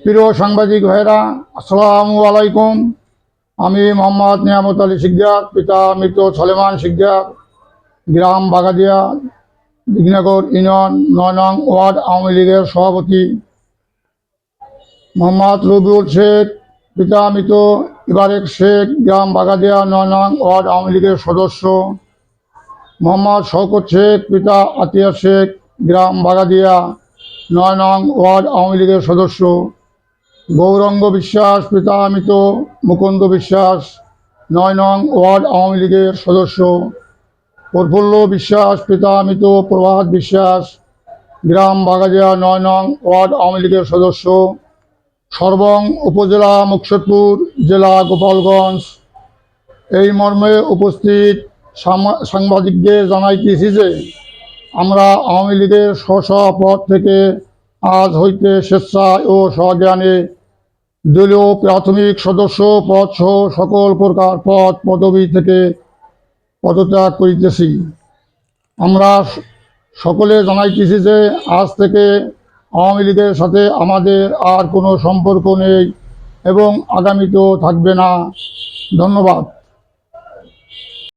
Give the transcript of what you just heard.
প্রিয় সাংবাদিক ভাইরা, আসসালামু আলাইকুম। আমি মোহাম্মদ নিয়ামত আলী শিকদার, পিতা মৃত সলেমান শিকদার, গ্রাম বাগাদিয়া, দিঘনগর ইউনিয়ন ৯ নং ওয়ার্ড আওয়ামী লীগের সভাপতি। মোহাম্মদ রবিউল শেখ, পিতা মৃত ইবারেক শেখ, গ্রাম বাগাদিয়া ৯ নং ওয়ার্ড আওয়ামী লীগের সদস্য। মোহাম্মদ শওকত শেখ, পিতা আতিয়া শেখ, গ্রাম বাগাদিয়া ৯ নং ওয়ার্ড আওয়ামী লীগের সদস্য। গৌরাঙ্গ বিশ্বাস, পিতা মৃত মুকুন্দ বিশ্বাস, ৯ নং ওয়ার্ড আওয়ামী লীগের সদস্য। প্রফুল্ল বিশ্বাস, পিতা মৃত প্রভাত বিশ্বাস, গ্রাম বাগাদিয়া ৯ নং ওয়ার্ড আওয়ামী লীগের সদস্য। সর্বং উপজেলা মুকসুদপুর, জেলা গোপালগঞ্জ। এই মর্মে উপস্থিত সাংবাদিকদের জানাইতেছি যে আমরা আওয়ামী লীগের স্ব পদ থেকে আজ হইতে স্বেচ্ছায় ও স্বজ্ঞানে দলীয় প্রাথমিক সদস্য পদ সহ সকল প্রকার পদ পদবি থেকে পদত্যাগ করিতেছি। আমরা সকলে জানাইতেছি যে আজ থেকে আওয়ামী লীগের সাথে আমাদের আর কোনো সম্পর্ক নেই এবং আগামীতেও থাকবে না। ধন্যবাদ।